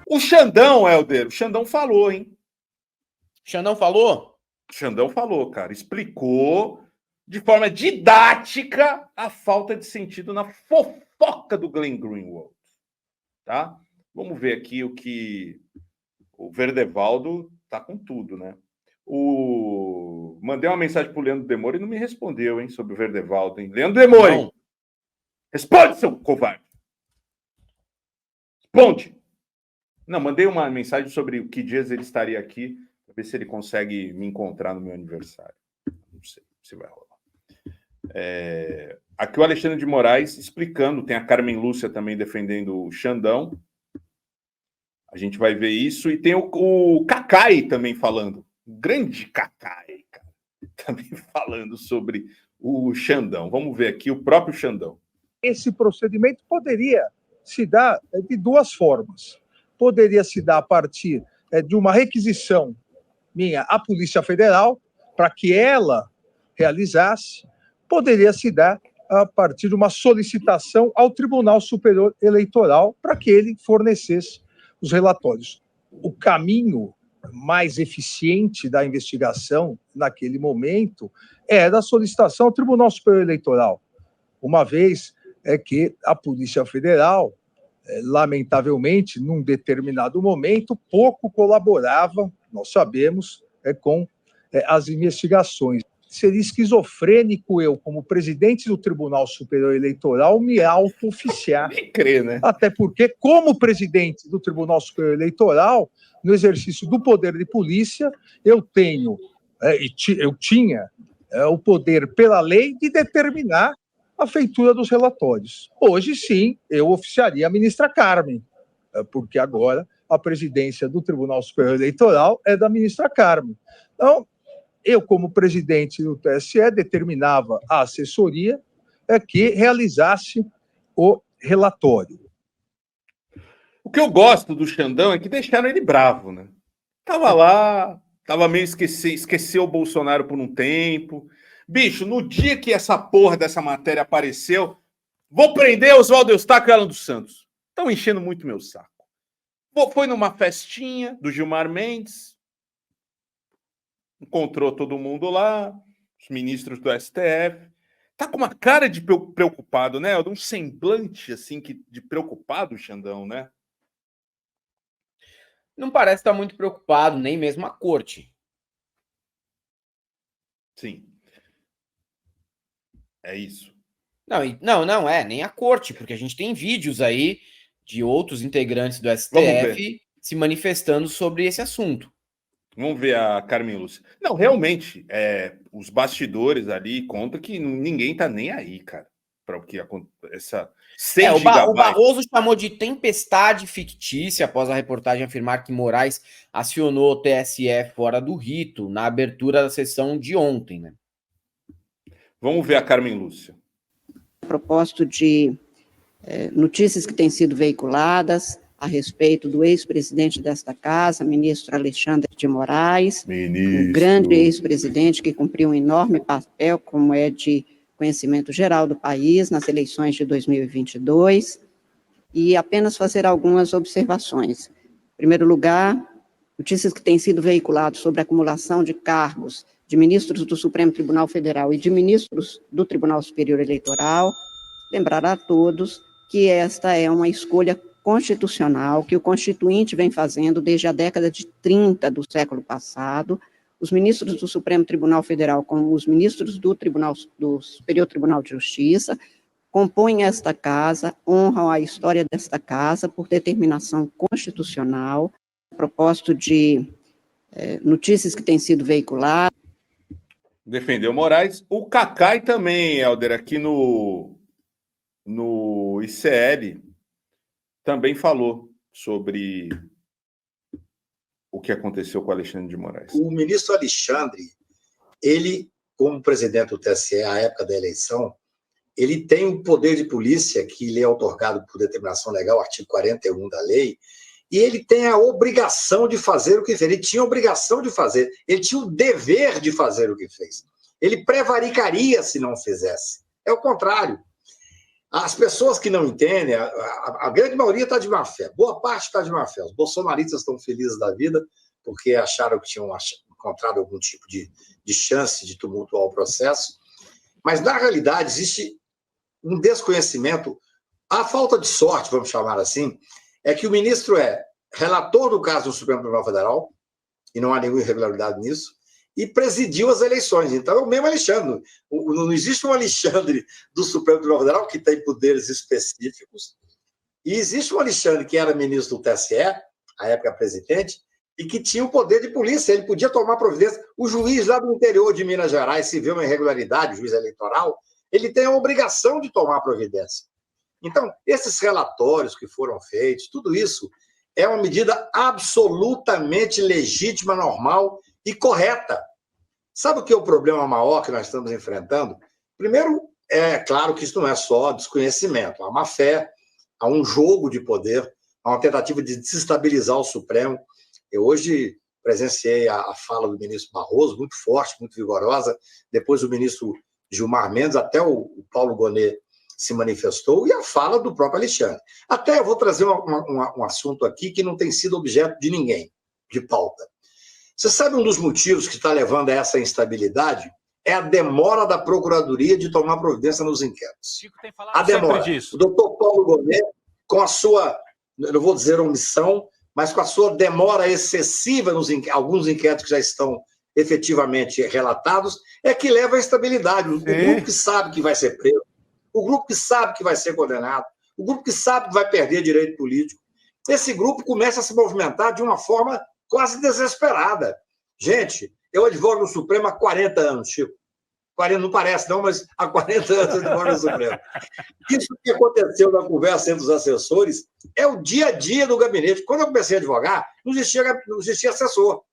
O Xandão, Helder, o Xandão falou, hein? Xandão falou? Xandão falou, cara. Explicou de forma didática a falta de sentido na fofoca do Glenn Greenwald. Tá? Vamos ver aqui o que o Verdevaldo tá com tudo, né? Mandei uma mensagem pro Leandro Demore e não me respondeu, hein, sobre o Verdevaldo, hein? Leandro Demore! Não. Responde, seu covarde! Responde! Não, mandei uma mensagem sobre que dias ele estaria aqui, para ver se ele consegue me encontrar no meu aniversário. Não sei se vai rolar. Aqui o Alexandre de Moraes explicando, tem a Carmen Lúcia também defendendo o Xandão. A gente vai ver isso. E tem o Cacai também falando. O grande Cacai, cara. Também falando sobre o Xandão. Vamos ver aqui o próprio Xandão. Esse procedimento poderia se dar de duas formas. Poderia se dar a partir de uma requisição minha à Polícia Federal para que ela realizasse. Poderia se dar a partir de uma solicitação ao Tribunal Superior Eleitoral para que ele fornecesse os relatórios. O caminho mais eficiente da investigação naquele momento era a solicitação ao Tribunal Superior Eleitoral, uma vez que a Polícia Federal, lamentavelmente, num determinado momento, pouco colaborava, nós sabemos, com as investigações. Seria esquizofrênico eu, como presidente do Tribunal Superior Eleitoral, me auto-oficiar. Nem crer, né? Até porque, como presidente do Tribunal Superior Eleitoral, no exercício do poder de polícia, eu tinha o poder, pela lei, de determinar a feitura dos relatórios. Hoje, sim, eu oficiaria a ministra Carmen, porque agora a presidência do Tribunal Superior Eleitoral é da ministra Carmen. Então, eu, como presidente do TSE, determinava a assessoria que realizasse o relatório. O que eu gosto do Xandão é que deixaram ele bravo, né? Tava lá, tava meio esqueceu o Bolsonaro por um tempo. Bicho, no dia que essa porra dessa matéria apareceu, vou prender Oswaldo Eustáquio e Alan dos Santos. Estão enchendo muito meu saco. Foi numa festinha do Gilmar Mendes, encontrou todo mundo lá, os ministros do STF. Tá com uma cara de preocupado, né? Um semblante assim de preocupado, Xandão, né? Não parece estar muito preocupado, nem mesmo a corte. Sim. É isso. Não é, nem a corte, porque a gente tem vídeos aí de outros integrantes do STF se manifestando sobre esse assunto. Vamos ver a Carmen Lúcia. Não, realmente, os bastidores ali contam que ninguém tá nem aí, cara, para o que essa 6 o Barroso chamou de tempestade fictícia após a reportagem afirmar que Moraes acionou o TSE fora do rito na abertura da sessão de ontem, né? Vamos ver a Carmen Lúcia. A propósito de notícias que têm sido veiculadas a respeito do ex-presidente desta casa, ministro Alexandre de Moraes, um grande ex-presidente que cumpriu um enorme papel, como é de conhecimento geral do país, nas eleições de 2022, e apenas fazer algumas observações. Em primeiro lugar, notícias que têm sido veiculadas sobre a acumulação de cargos de ministros do Supremo Tribunal Federal e de ministros do Tribunal Superior Eleitoral, lembrar a todos que esta é uma escolha constitucional que o Constituinte vem fazendo desde a década de 30 do século passado. Os ministros do Supremo Tribunal Federal, como os ministros do Superior Tribunal de Justiça, compõem esta casa, honram a história desta casa por determinação constitucional, a propósito de notícias que têm sido veiculadas. Defendeu Moraes. O Cacai também, Helder, aqui no ICL, também falou sobre o que aconteceu com o Alexandre de Moraes. O ministro Alexandre, ele, como presidente do TSE à época da eleição, ele tem um poder de polícia que lhe é outorgado por determinação legal, artigo 41 da lei, e ele tem a obrigação de fazer o que fez. Ele tinha a obrigação de fazer, ele tinha o dever de fazer o que fez. Ele prevaricaria se não fizesse. É o contrário. As pessoas que não entendem, a grande maioria está de má fé, boa parte está de má fé. Os bolsonaristas estão felizes da vida porque acharam que tinham encontrado algum tipo de chance de tumultuar o processo, mas na realidade existe um desconhecimento, a falta de sorte, vamos chamar assim, é que o ministro é relator do caso do Supremo Tribunal Federal, e não há nenhuma irregularidade nisso, e presidiu as eleições. Então é o mesmo Alexandre. Não existe um Alexandre do Supremo Tribunal Federal que tem poderes específicos, e existe um Alexandre que era ministro do TSE, à época presidente, e que tinha o poder de polícia, ele podia tomar providência. O juiz lá do interior de Minas Gerais, se vê uma irregularidade, o juiz eleitoral, ele tem a obrigação de tomar providência. Então, esses relatórios que foram feitos, tudo isso é uma medida absolutamente legítima, normal e correta. Sabe o que é o problema maior que nós estamos enfrentando? Primeiro, é claro que isso não é só desconhecimento, há má fé, há um jogo de poder, há uma tentativa de desestabilizar o Supremo. Eu hoje presenciei a fala do ministro Barroso, muito forte, muito vigorosa, depois o ministro Gilmar Mendes, até o Paulo Gonet se manifestou, e a fala do próprio Alexandre. Até eu vou trazer um assunto aqui que não tem sido objeto de ninguém, de pauta. Você sabe um dos motivos que está levando a essa instabilidade? É a demora da Procuradoria de tomar providência nos inquéritos. Chico tem falado a demora. Disso. O doutor Paulo Gonet, com a sua, não vou dizer omissão, mas com a sua demora excessiva nos alguns inquéritos que já estão efetivamente relatados, é que leva à instabilidade. O grupo que sabe que vai ser preso, o grupo que sabe que vai ser condenado, o grupo que sabe que vai perder direito político, esse grupo começa a se movimentar de uma forma quase desesperada. Gente, eu advogo no Supremo há 40 anos, Chico. 40, não parece não, mas há 40 anos eu advogo no Supremo. Isso que aconteceu na conversa entre os assessores é o dia a dia do gabinete. Quando eu comecei a advogar, não existia assessor.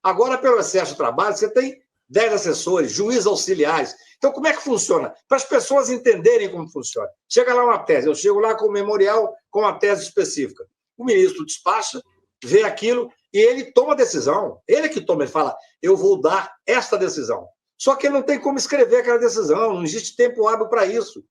Agora, pelo excesso de trabalho, você tem 10 assessores, juízes auxiliares. Então, como é que funciona? Para as pessoas entenderem como funciona. Chega lá uma tese, eu chego lá com o memorial, com uma tese específica. O ministro despacha, vê aquilo e ele toma a decisão. Ele que toma, ele fala, eu vou dar esta decisão. Só que ele não tem como escrever aquela decisão, não existe tempo hábil para isso.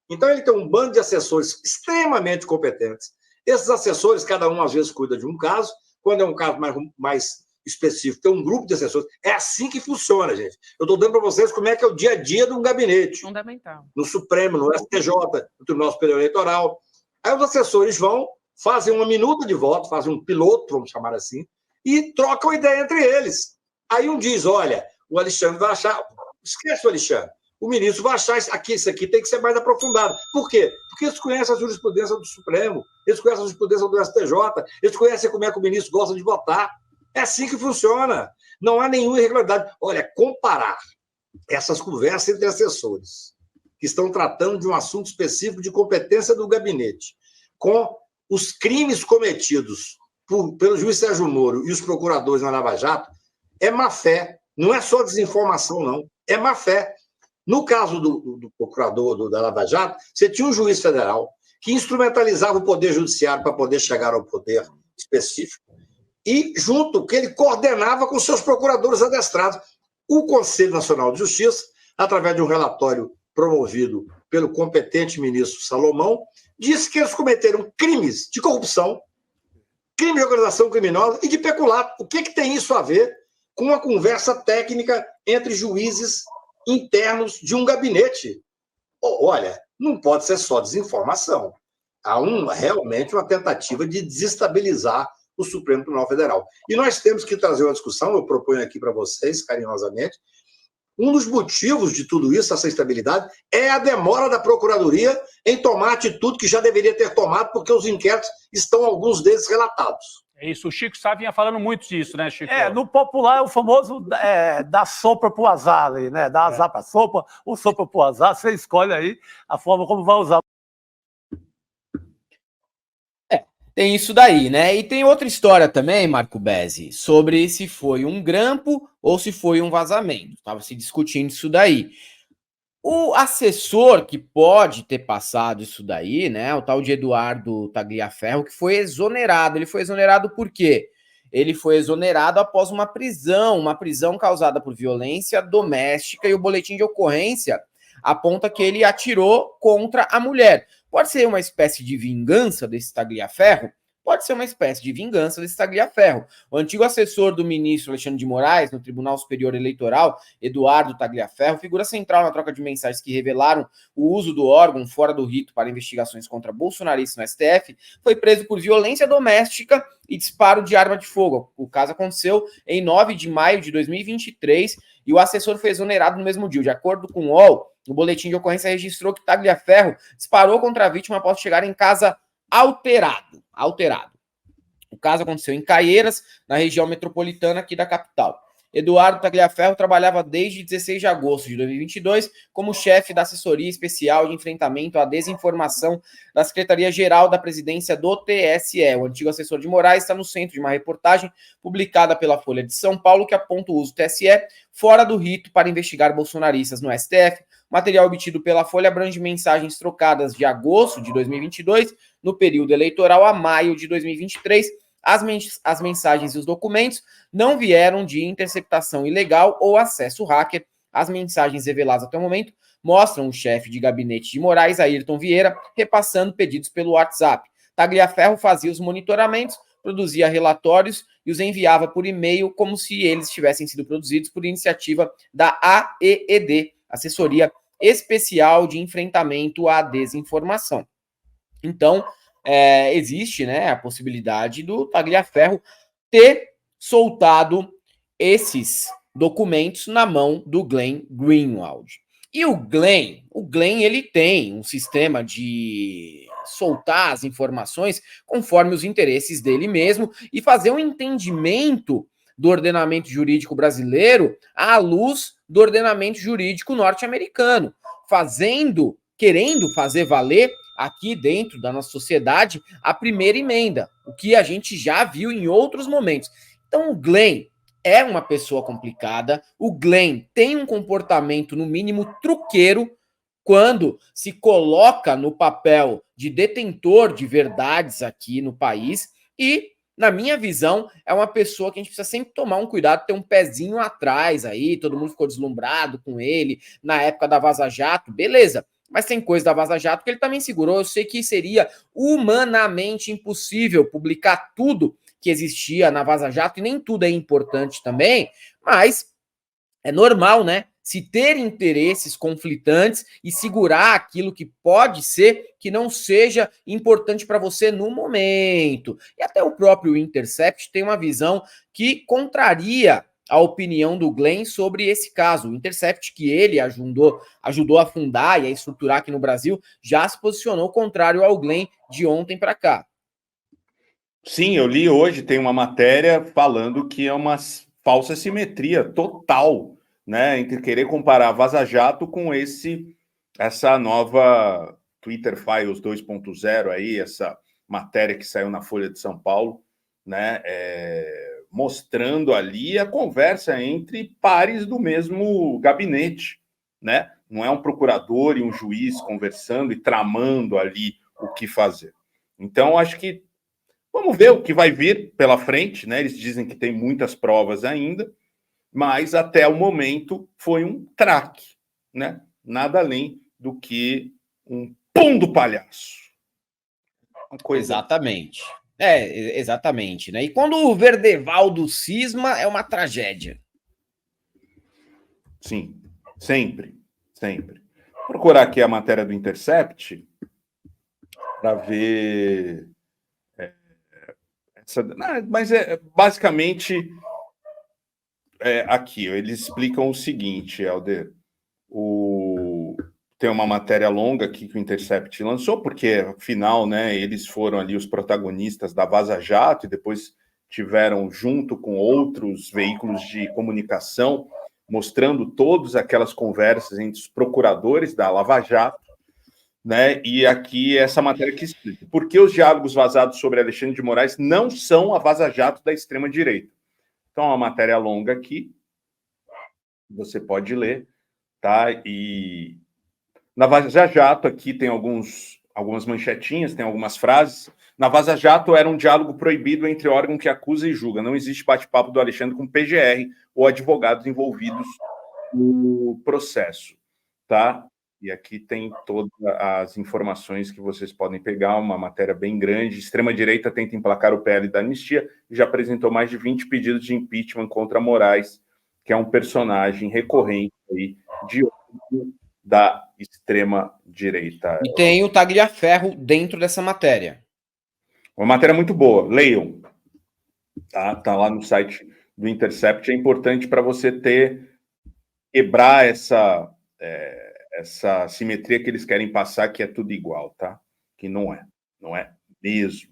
Então, ele tem um bando de assessores extremamente competentes. Esses assessores, cada um às vezes cuida de um caso, quando é um caso mais específico, tem um grupo de assessores. É assim que funciona, gente. Eu estou dando para vocês como é que é o dia a dia de um gabinete. Fundamental. No Supremo, no STJ, no Tribunal Superior Eleitoral. Aí os assessores vão, fazem uma minuta de voto, fazem um piloto, vamos chamar assim, e trocam ideia entre eles. Aí um diz, olha, o Alexandre vai achar... Esquece o Alexandre. O ministro vai achar isso aqui tem que ser mais aprofundado. Por quê? Porque eles conhecem a jurisprudência do Supremo, eles conhecem a jurisprudência do STJ, eles conhecem como é que o ministro gosta de votar. É assim que funciona. Não há nenhuma irregularidade. Olha, comparar essas conversas entre assessores que estão tratando de um assunto específico de competência do gabinete com os crimes cometidos pelo juiz Sérgio Moro e os procuradores na Lava Jato é má fé. Não é só desinformação, não. É má fé. No caso do procurador da Lava Jato, você tinha um juiz federal que instrumentalizava o poder judiciário para poder chegar ao poder específico e, junto, que ele coordenava com seus procuradores adestrados. O Conselho Nacional de Justiça, através de um relatório promovido pelo competente ministro Salomão, disse que eles cometeram crimes de corrupção, crime de organização criminosa e de peculato. O que tem isso a ver com uma conversa técnica entre juízes internos de um gabinete? Olha, não pode ser só desinformação. Há realmente uma tentativa de desestabilizar o Supremo Tribunal Federal. E nós temos que trazer uma discussão, eu proponho aqui para vocês, carinhosamente, um dos motivos de tudo isso, essa instabilidade, é a demora da Procuradoria em tomar a atitude que já deveria ter tomado, porque os inquéritos estão, alguns deles, relatados. É isso, o Chico Sá vinha falando muito disso, né, Chico? No popular é o famoso dar sopa pro azar ali, né? Dar azar pra sopa, ou sopa pro azar, você escolhe aí a forma como vai usar. Tem isso daí, né? E tem outra história também, Marco Bezzi, sobre se foi um grampo ou se foi um vazamento. Estava se discutindo isso daí. O assessor que pode ter passado isso daí, né? O tal de Eduardo Tagliaferro, que foi exonerado. Ele foi exonerado por quê? Ele foi exonerado após uma prisão causada por violência doméstica, e o boletim de ocorrência aponta que ele atirou contra a mulher. Pode ser uma espécie de vingança desse Tagliaferro? Pode ser uma espécie de vingança desse Tagliaferro. O antigo assessor do ministro Alexandre de Moraes, no Tribunal Superior Eleitoral, Eduardo Tagliaferro, figura central na troca de mensagens que revelaram o uso do órgão fora do rito para investigações contra bolsonaristas no STF, foi preso por violência doméstica e disparo de arma de fogo. O caso aconteceu em 9 de maio de 2023 e o assessor foi exonerado no mesmo dia. De acordo com o UOL, o boletim de ocorrência registrou que Tagliaferro disparou contra a vítima após chegar em casa alterado. O caso aconteceu em Caieiras, na região metropolitana aqui da capital. Eduardo Tagliaferro trabalhava desde 16 de agosto de 2022 como chefe da Assessoria Especial de Enfrentamento à Desinformação da Secretaria-Geral da Presidência do TSE. O antigo assessor de Moraes está no centro de uma reportagem publicada pela Folha de São Paulo que aponta o uso do TSE fora do rito para investigar bolsonaristas no STF. O material obtido pela Folha abrange mensagens trocadas de agosto de 2022, no período eleitoral, a maio de 2023. As mensagens e os documentos não vieram de interceptação ilegal ou acesso hacker. As mensagens reveladas até o momento mostram o chefe de gabinete de Moraes, Ayrton Vieira, repassando pedidos pelo WhatsApp. Tagliaferro fazia os monitoramentos, produzia relatórios e os enviava por e-mail como se eles tivessem sido produzidos por iniciativa da AEED, Assessoria Especial de Enfrentamento à Desinformação. Então, existe, né, a possibilidade do Tagliaferro ter soltado esses documentos na mão do Glenn Greenwald. E o Glenn ele tem um sistema de soltar as informações conforme os interesses dele mesmo e fazer um entendimento do ordenamento jurídico brasileiro à luz do ordenamento jurídico norte-americano, querendo fazer valer aqui dentro da nossa sociedade a primeira emenda, o que a gente já viu em outros momentos. Então o Glenn é uma pessoa complicada, o Glenn tem um comportamento no mínimo truqueiro quando se coloca no papel de detentor de verdades aqui no país e, na minha visão, é uma pessoa que a gente precisa sempre tomar um cuidado, ter um pezinho atrás aí, todo mundo ficou deslumbrado com ele na época da Vaza Jato, beleza. Mas tem coisa da Vaza Jato que ele também segurou. Eu sei que seria humanamente impossível publicar tudo que existia na Vaza Jato, e nem tudo é importante também, mas é normal, né? Se ter interesses conflitantes e segurar aquilo que pode ser que não seja importante para você no momento. E até o próprio Intercept tem uma visão que contraria a opinião do Glenn sobre esse caso. O Intercept, que ele ajudou a fundar e a estruturar aqui no Brasil, já se posicionou contrário ao Glenn de ontem para cá. Sim, eu li hoje, tem uma matéria falando que é uma falsa simetria total, né, entre querer comparar a Vaza Jato com essa nova Twitter Files 2.0 aí, essa matéria que saiu na Folha de São Paulo, né, mostrando ali a conversa entre pares do mesmo gabinete, né? Não é um procurador e um juiz conversando e tramando ali o que fazer. Então, acho que vamos ver o que vai vir pela frente, né? Eles dizem que tem muitas provas ainda, mas até o momento foi um traque, né? Nada além do que um pum do palhaço. Uma coisa... Exatamente. Exatamente, né? E quando o Verdevaldo cisma, é uma tragédia. Sim, sempre. Vou procurar aqui a matéria do Intercept para ver... mas basicamente aqui, eles explicam o seguinte, Helder. Tem uma matéria longa aqui que o Intercept lançou, porque, afinal, né, eles foram ali os protagonistas da Vaza Jato e depois tiveram, junto com outros veículos de comunicação, mostrando todas aquelas conversas entre os procuradores da Lava Jato, né? E aqui essa matéria que explica por que os diálogos vazados sobre Alexandre de Moraes não são a Vaza Jato da extrema-direita. Então, é uma matéria longa aqui, você pode ler, tá? E na Vaza Jato aqui tem algumas manchetinhas, tem algumas frases. Na Vaza Jato era um diálogo proibido entre órgão que acusa e julga. Não existe bate-papo do Alexandre com PGR ou advogados envolvidos no processo, tá? E aqui tem todas as informações que vocês podem pegar, uma matéria bem grande. Extrema-direita tenta emplacar o PL da anistia e já apresentou mais de 20 pedidos de impeachment contra Moraes, que é um personagem recorrente aí de da extrema-direita. E tem o Tagliaferro dentro dessa matéria. Uma matéria muito boa, leiam. Tá lá no site do Intercept. É importante para você quebrar essa simetria que eles querem passar, que é tudo igual, tá? Que não é mesmo.